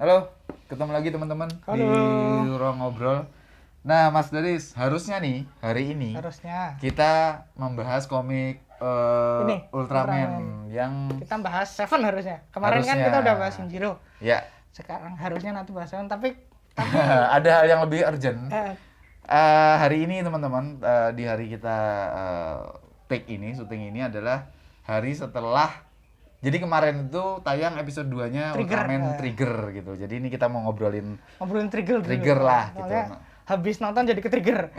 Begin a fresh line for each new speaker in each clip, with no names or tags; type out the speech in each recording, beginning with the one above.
Halo, ketemu lagi teman-teman di
Halo.
ruang ngobrol. Nah, Mas Deris, harusnya nih hari ini
Harusnya
kita membahas komik
ini
Ultraman
Ultraman.
yang
Kita bahas Seven harusnya. Kemarin kan
harusnya
kita udah bahas Shinjiro.
ya
Sekarang harusnya nanti bahas Seven, tapi
ada hal yang lebih urgent.
eh,
Hari ini teman-teman, di hari kita take ini, syuting ini adalah hari setelah. Jadi kemarin itu tayang episode 2-nya
Trigger,
Ultraman Trigger gitu. Jadi ini kita mau ngobrolin
ngobrolin trigger dulu.
trigger lah gitu.
Soalnya habis nonton jadi ke-trigger.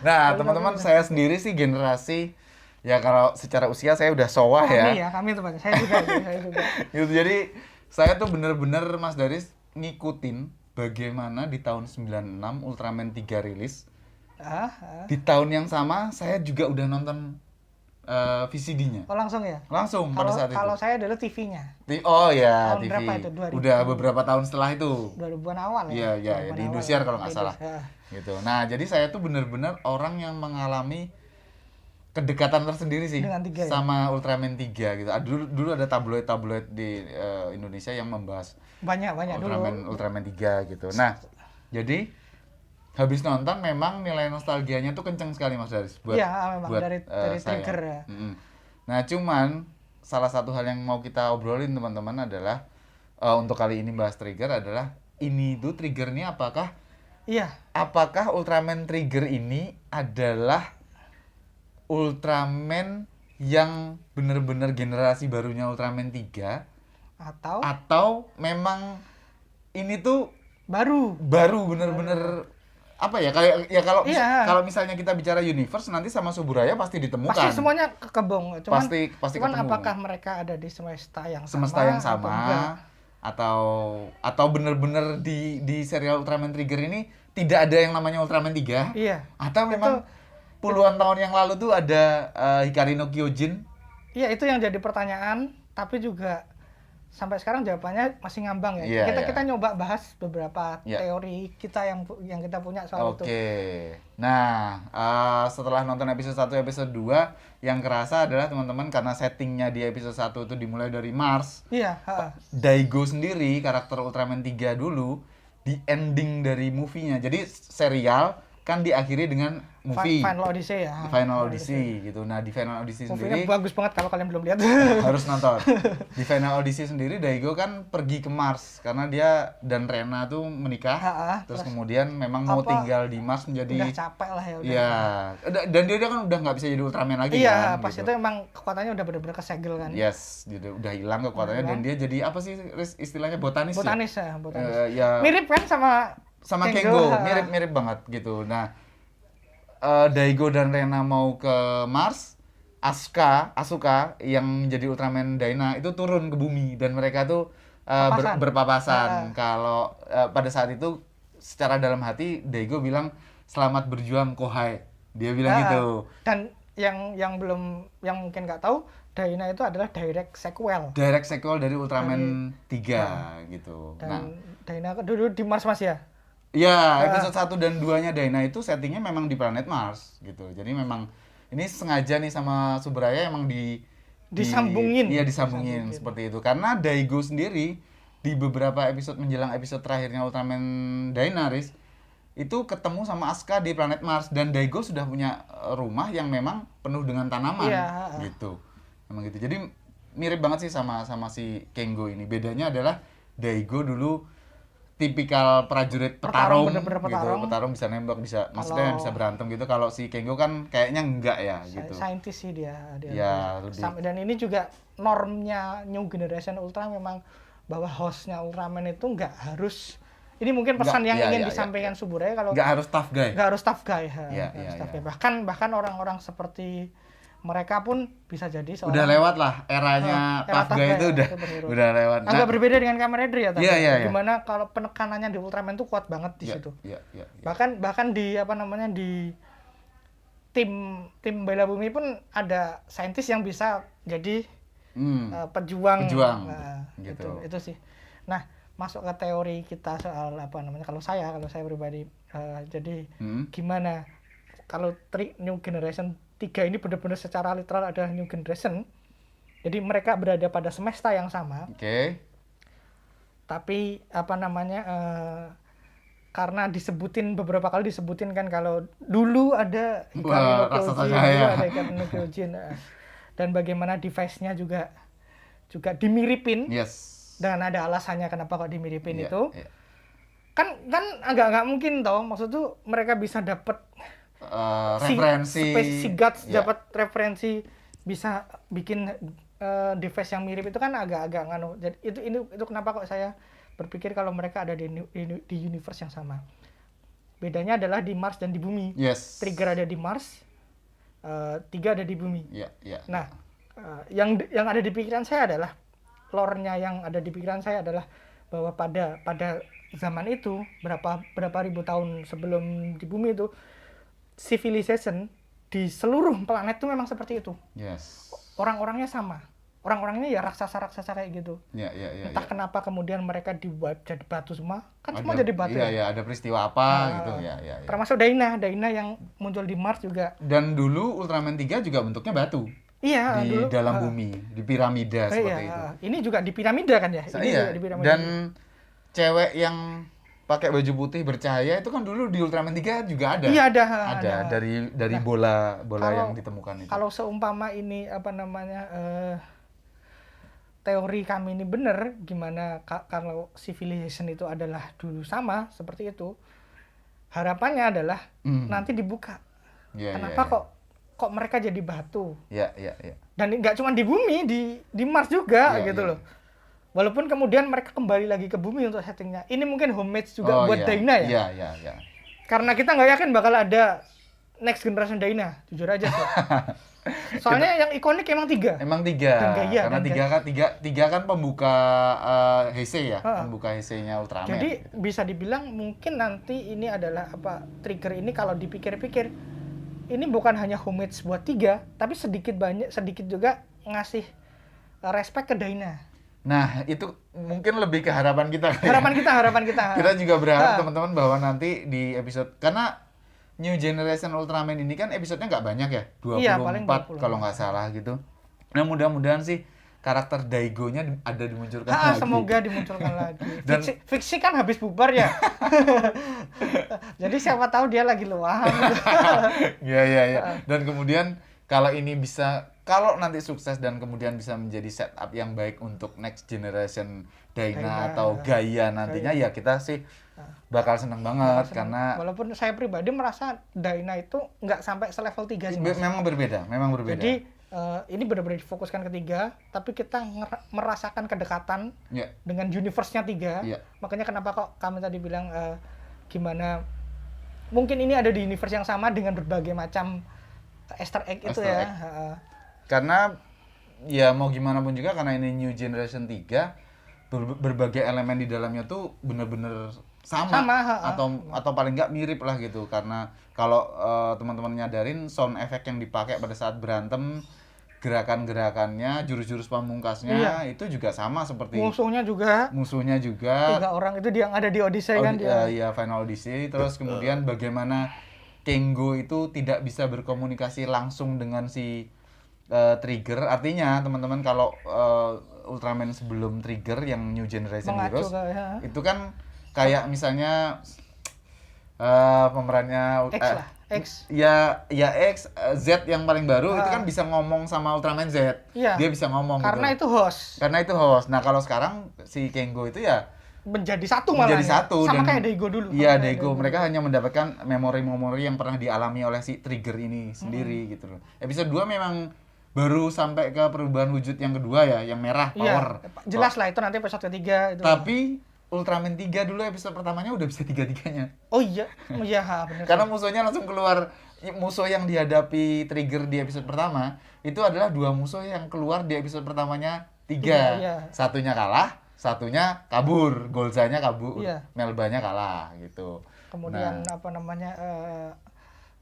Nah, teman-teman, saya sendiri sih generasi ya kalau secara usia saya udah sowah
Kami tepatnya. Saya juga.
Gitu. Jadi saya tuh bener-bener Mas Daris ngikutin bagaimana di tahun 96 Ultraman 3 rilis. Di tahun yang sama saya juga udah nonton VCD-nya.
Oh langsung ya?
Langsung pada saat itu.
Kalau saya adalah TV-nya.
Oh ya,
Tahun
TV.
berapa itu? 2000.
Udah beberapa tahun setelah itu.
2000-an awal
Iya,
ya.
ya, di Indosiar kalau nggak salah.
Ya.
Gitu. Nah, jadi saya tuh bener-bener orang yang mengalami kedekatan tersendiri sih
Dengan 3 ya?
sama Ultraman 3 gitu. Dulu ada tabloid-tabloid di Indonesia yang membahas
Banyak
Ultraman 3 gitu. Nah, jadi habis nonton memang nilai nostalgianya tuh kenceng sekali Mas Daris
Iya, memang dari
saya.
trigger ya.
Nah, cuman salah satu hal yang mau kita obrolin teman-teman adalah untuk kali ini bahas trigger adalah ini tuh triggernya apakah
Iya.
apakah Ultraman Trigger ini adalah Ultraman yang bener-bener generasi barunya Ultraman 3 atau memang ini tuh
baru
bener-bener apa ya kayak ya kalau
Iya.
kalau misalnya kita bicara universe nanti sama Suburaya pasti ditemukan.
pasti semuanya kekebong. Cuman
Pasti
cuman
ketemu.
apakah mereka ada di semesta yang
sama atau bener-bener di serial Ultraman Trigger ini tidak ada yang namanya Ultraman 3?
Iya.
Atau memang puluhan tahun yang lalu tuh ada Hikari no Kyojin?
Iya, itu yang jadi pertanyaan, tapi juga sampai sekarang jawabannya masih ngambang ya.
Iya,
Kita nyoba bahas beberapa teori kita yang kita punya soal itu.
Oke. Nah, setelah nonton episode 1, episode 2, yang kerasa adalah teman-teman karena settingnya di episode 1 itu dimulai dari Mars.
Iya,
Daigo sendiri, karakter Ultraman 3 dulu, di ending dari movie-nya. Jadi serial kan diakhiri dengan movie
Final Odyssey ya.
Final Odyssey gitu. Nah, di Final Odyssey sendiri
bagus banget kalau kalian belum lihat.
harus nonton. Di Final Odyssey sendiri Daigo kan pergi ke Mars karena dia dan Rena tuh menikah. Terus kemudian memang mau tinggal di Mars menjadi
udah capek lah ya udah.
Iya. Dan dia kan udah nggak bisa jadi Ultraman lagi kan.
Iya, pas itu emang kekuatannya udah bener-bener kesegel kan.
Yes, udah hilang kekuatannya dan dia jadi apa sih istilahnya botanis ya?
Botanis.
Ya
Mirip kan sama
Kengo, mirip banget gitu. Nah, Daigo dan Rena mau ke Mars, Asuka yang menjadi Ultraman Dyna itu turun ke bumi dan mereka tuh berpapasan. Kalau pada saat itu secara dalam hati Daigo bilang selamat berjuang Kohai. Dia bilang gitu.
Dan yang mungkin nggak tahu, Dyna itu adalah direct sequel
Dari Ultraman 3 gitu.
Dan Dyna dulu di Mars Mas ya?
Ya, episode 1 dan 2-nya Dyna itu settingnya memang di planet Mars gitu. Jadi memang ini sengaja nih sama Subraya emang
disambungin.
Iya, disambungin seperti itu. Karena Daigo sendiri di beberapa episode menjelang episode terakhirnya Ultraman Dyna Riz, itu ketemu sama Asuka di planet Mars dan Daigo sudah punya rumah yang memang penuh dengan tanaman gitu. Memang gitu. Jadi mirip banget sih sama si Kengo ini. Bedanya adalah Daigo dulu tipikal prajurit petarung gitu, petarung bisa nembak, maksudnya bisa berantem gitu. Kalau si Kengo kan kayaknya enggak ya gitu.
Saintis sih dia.
Ya,
dan ini juga normnya New Generation Ultra memang bahwa hostnya Ultraman itu nggak harus. Ini mungkin pesan yang ingin disampaikan Suburaya kalau
nggak harus tough guy.
Nggak harus tough guy. Bahkan orang-orang seperti mereka pun bisa jadi seorang,
udah lewat lah eranya tough guy itu udah lewat.
Agak berbeda dengan Kamen Rider ya,
Gimana
kalau penekanannya di Ultraman tuh kuat banget di situ. Bahkan di di tim bela bumi pun ada saintis yang bisa jadi pejuang.
Gitu.
Itu sih. Nah, masuk ke teori kita soal kalau saya pribadi jadi gimana kalau New Generation 3 ini benar-benar secara literal adalah New Generation. Jadi mereka berada pada semesta yang sama. Tapi apa namanya karena beberapa kali disebutin kan kalau dulu ada Hikari no Kyojin, ada Hikari no Kyojin, dan bagaimana device-nya juga dimiripin. Dan ada alasannya kenapa kok dimiripin itu. Kan agak mungkin toh, maksud tuh mereka bisa dapat
referensi
si Guts dapat referensi bisa bikin device yang mirip itu kan agak nganu. Jadi itu kenapa kok saya berpikir kalau mereka ada di universe yang sama. Bedanya adalah di Mars dan di bumi. Trigger ada di Mars, Tiga ada di bumi. Nah, yang ada di pikiran saya adalah lore-nya yang ada di pikiran saya adalah bahwa pada zaman itu berapa ribu tahun sebelum di bumi itu civilization di seluruh planet itu memang seperti itu. Orang-orangnya sama. Orang-orangnya ya raksasa-raksasa kayak gitu. Entah kenapa kemudian mereka di-wipe jadi batu semua. Kan semua jadi batu.
Ada peristiwa apa gitu.
Termasuk Daina yang muncul di Mars juga.
Dan dulu Ultraman 3 juga bentuknya batu. Di dalam bumi, di piramida seperti itu.
Ini juga di piramida kan ya?
Juga di piramida. Dan cewek yang pakai baju putih bercahaya itu kan dulu di Ultraman 3 juga ada.
Iya,
ada. Dari bola yang ditemukan itu.
Kalau seumpama ini apa namanya teori kami ini benar, gimana kalau civilization itu adalah dulu sama seperti itu, harapannya adalah nanti dibuka. Kenapa kok mereka jadi batu? Dan nggak cuma di bumi, di Mars juga gitu loh. Walaupun kemudian mereka kembali lagi ke bumi untuk settingnya. Ini mungkin homage juga buat Daina ya. Karena kita nggak yakin bakal ada next generation Daina, jujur aja sih. Soalnya yang ikonik emang 3.
Karena 3 kan pembuka Heisei ya, pembuka Heisei-nya Ultraman.
Jadi bisa dibilang mungkin nanti ini adalah trigger ini kalau dipikir-pikir ini bukan hanya homage buat 3, tapi sedikit juga ngasih respect ke Daina.
Nah, itu mungkin lebih ke harapan kita.
Harapan kita.
Kita juga berharap teman-teman bahwa nanti di episode, karena New Generation Ultraman ini kan episodenya nggak banyak ya, 24 kalau nggak salah gitu. Nah, mudah-mudahan sih karakter Daigo-nya ada dimunculkan lagi.
Semoga dimunculkan lagi. Dan fiksi kan habis bubar ya. Jadi siapa tahu dia lagi luang.
Iya. Dan kemudian kalau nanti sukses dan kemudian bisa menjadi setup yang baik untuk next generation Daina atau Gaia nantinya, ya kita sih bakal seneng banget. Karena
walaupun saya pribadi merasa Daina itu nggak sampai selevel 3 sih.
Memang berbeda.
Jadi ini benar-benar difokuskan ke 3, tapi kita merasakan kedekatan dengan universe-nya 3. Makanya kenapa kok kami tadi bilang gimana mungkin ini ada di universe yang sama dengan berbagai macam Easter egg itu ya.
Karena ya mau gimana pun juga, karena ini New Generation 3, berbagai elemen di dalamnya tuh bener-bener sama atau paling nggak mirip lah gitu. Karena kalau teman-teman nyadarin sound effect yang dipakai pada saat berantem, gerakan-gerakannya, jurus-jurus pamungkasnya itu juga sama seperti
musuhnya juga 3 orang itu yang ada di Odyssey kan dia.
Iya, Final Odyssey. Terus kemudian bagaimana Kengo itu tidak bisa berkomunikasi langsung dengan si Trigger. Artinya teman-teman kalau Ultraman sebelum Trigger yang New Generation Heroes itu kan kayak misalnya pemerannya
X.
X, Z yang paling baru itu kan bisa ngomong sama Ultraman Z. Dia bisa ngomong
karena
gitu.
Karena
itu host. Nah, kalau sekarang si Kengo itu ya
menjadi satu malah. Sama kayak Daigo dulu.
Iya, Daigo. Mereka hanya mendapatkan memori-memori yang pernah dialami oleh si Trigger ini sendiri gitu loh. Episode 2 memang baru sampai ke perubahan wujud yang kedua ya, yang merah power.
Jelas lah itu nanti episode ketiga itu.
Tapi Ultraman 3 dulu episode pertamanya udah bisa 3-3-nya.
Oh iya, benar.
Karena musuhnya langsung keluar. Musuh yang dihadapi Trigger di episode pertama itu adalah 2 musuh yang keluar di episode pertamanya 3. Satunya kalah, satunya kabur, Golzanya kabur, Melbanya kalah gitu.
Kemudian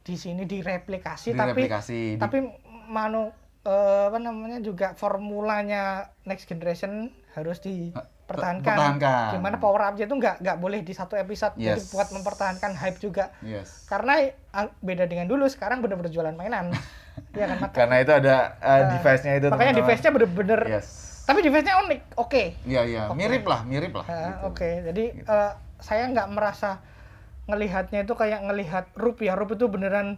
di sini direplikasi. Tapi juga formulanya Next Generation harus dipertahankan. Gimana power up-nya itu nggak boleh di satu episode. Jadi buat mempertahankan hype juga. Karena beda dengan dulu, sekarang benar-benar jualan mainan. Ya kan?
Karena itu ada device-nya itu.
Makanya device-nya benar-benar Tapi device-nya unik, oke.
Iya, mirip lah. Gitu.
Oke. Jadi gitu. Saya nggak merasa ngelihatnya itu kayak ngelihat Rup ya. Rup itu beneran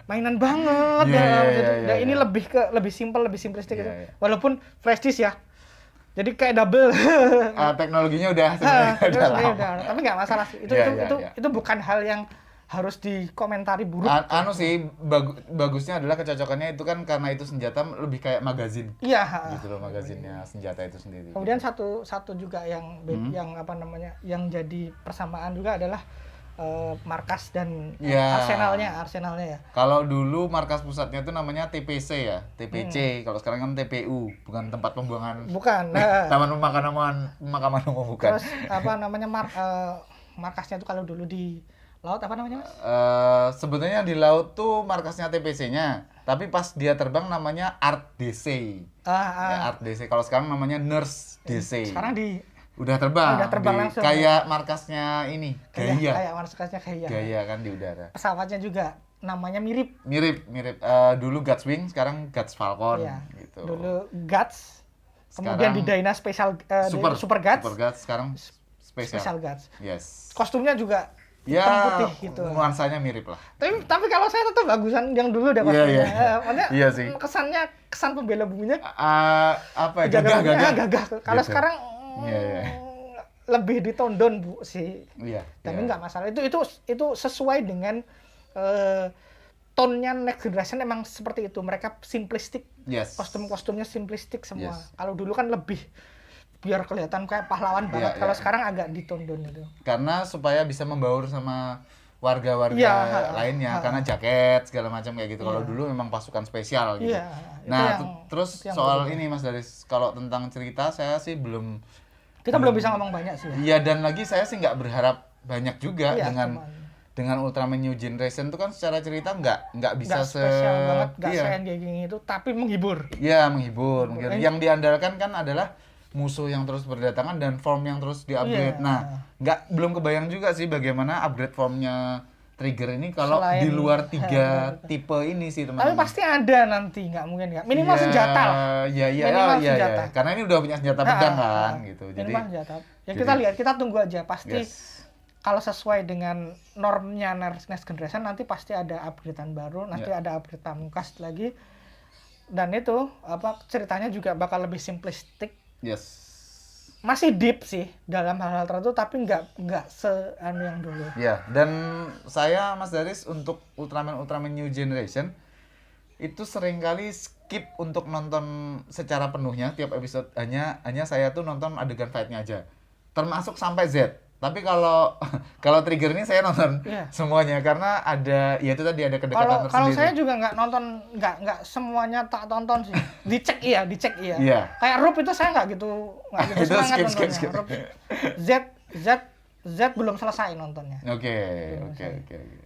mainan banget ya. Ini lebih simpel, lebih simplistik gitu. Walaupun flash disk ya. Jadi kayak double.
Teknologinya udah
tapi nggak masalah sih. Itu bukan hal yang harus dikomentari buruk.
Sih bagusnya adalah kecocokannya itu kan karena itu senjata lebih kayak magazin.
Iya.
Gitu loh magazinnya senjata itu sendiri.
Kemudian satu juga yang yang jadi persamaan juga adalah markas dan arsenalnya ya.
Kalau dulu markas pusatnya itu namanya TPC ya, TPC. Kalau sekarang kan TPU, bukan tempat pembuangan.
Bukan.
Taman pemakaman umum bukan.
Terus markasnya itu kalau dulu di laut apa namanya, Mas?
Sebetulnya di laut tuh markasnya TPC-nya, tapi pas dia terbang namanya Art DC. Ya, Art DC. Kalau sekarang namanya Nurse DC.
Sekarang
udah terbang
langsung.
Kayak markasnya ini, Gaya.
Kayak markasnya Gaya.
Gaya kan di udara.
Pesawatnya juga namanya mirip.
Dulu Guts Wing, sekarang Guts Falcon gitu.
Dulu Guts. Kemudian di Dyna Super Guts.
Sekarang Special
Guts.
Yes.
Kostumnya juga putih gitu.
Nuansanya mirip lah.
Tapi kalau saya tetap bagusan yang dulu deh kostumnya.
Iya sih.
Kesan pembela buminya
gagah.
Kalau sekarang lebih ditondon Bu sih. Tapi nggak masalah. Itu sesuai dengan tone-nya Next Generation emang seperti itu. Mereka simplistik.
Yes.
Kostum-kostumnya simplistik semua. Kalau dulu kan lebih biar kelihatan kayak pahlawan banget. Kalau sekarang agak ditondon itu.
Karena supaya bisa membaur sama warga-warga lainnya, karena jaket segala macam kayak gitu. Kalau dulu memang pasukan spesial gitu. Nah, terus soal ini Mas Daris, kalau tentang cerita saya sih belum
bisa ngomong banyak sih.
Iya, dan lagi saya sih nggak berharap banyak juga dengan Ultraman New Generation itu kan secara cerita nggak bisa
spesial banget, nggak kayak gini itu, tapi menghibur.
Iya, menghibur. Yang diandalkan kan adalah musuh yang terus berdatangan dan form yang terus di-upgrade. Nah, belum kebayang juga sih bagaimana upgrade formnya Trigger ini kalau di luar 3 tipe ini sih teman-teman.
Tapi pasti ada nanti, nggak mungkin nggak. Minimal senjata lah.
Iya. Karena ini udah punya senjata pedang kan gitu.
Minimal senjata. Ya kita lihat, kita tunggu aja pasti. Kalau sesuai dengan normnya Next Generation nanti pasti ada upgradean baru, nanti ada upgrade pamungkas lagi. Dan itu ceritanya juga bakal lebih simplistik.
Yes.
Masih deep sih dalam hal-hal tertentu, tapi nggak seanu yang dulu.
Ya, dan saya Mas Daris untuk Ultraman New Generation itu seringkali skip untuk nonton secara penuhnya tiap episode. Hanya saya tuh nonton adegan fight-nya aja. Termasuk sampai Z. Tapi kalau Trigger ini saya nonton semuanya karena ada kedekatan tersendiri.
Kalau saya juga nggak nonton, nggak semuanya tak tonton sih. Dicek iya. Kayak Rup itu saya nggak gitu semangat nontonnya. Rup, Z belum selesai nontonnya.
Oke.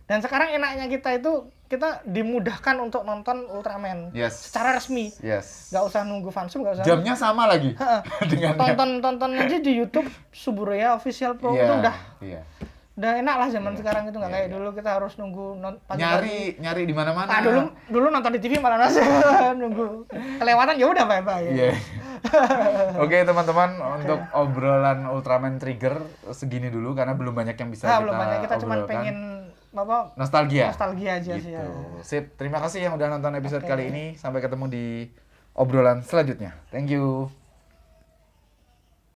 Dan sekarang enaknya kita dimudahkan untuk nonton Ultraman secara resmi. Nggak usah nunggu fansub, nggak usah.
Jamnya sama lagi.
Tonton aja di YouTube Suburaya Official Pro itu udah enak lah zaman sekarang itu, nggak kayak dulu kita harus nunggu
nyari di mana-mana.
Dulu nonton di TV malah nunggu kelewatan, ya udah bye-bye.
Oke teman-teman, untuk obrolan Ultraman Trigger segini dulu karena belum banyak yang bisa
kita cuma pengen
nostalgia
aja
gitu.
sih ya.
Sip, terima kasih yang udah nonton episode kali ini. Sampai ketemu di obrolan selanjutnya. Thank you.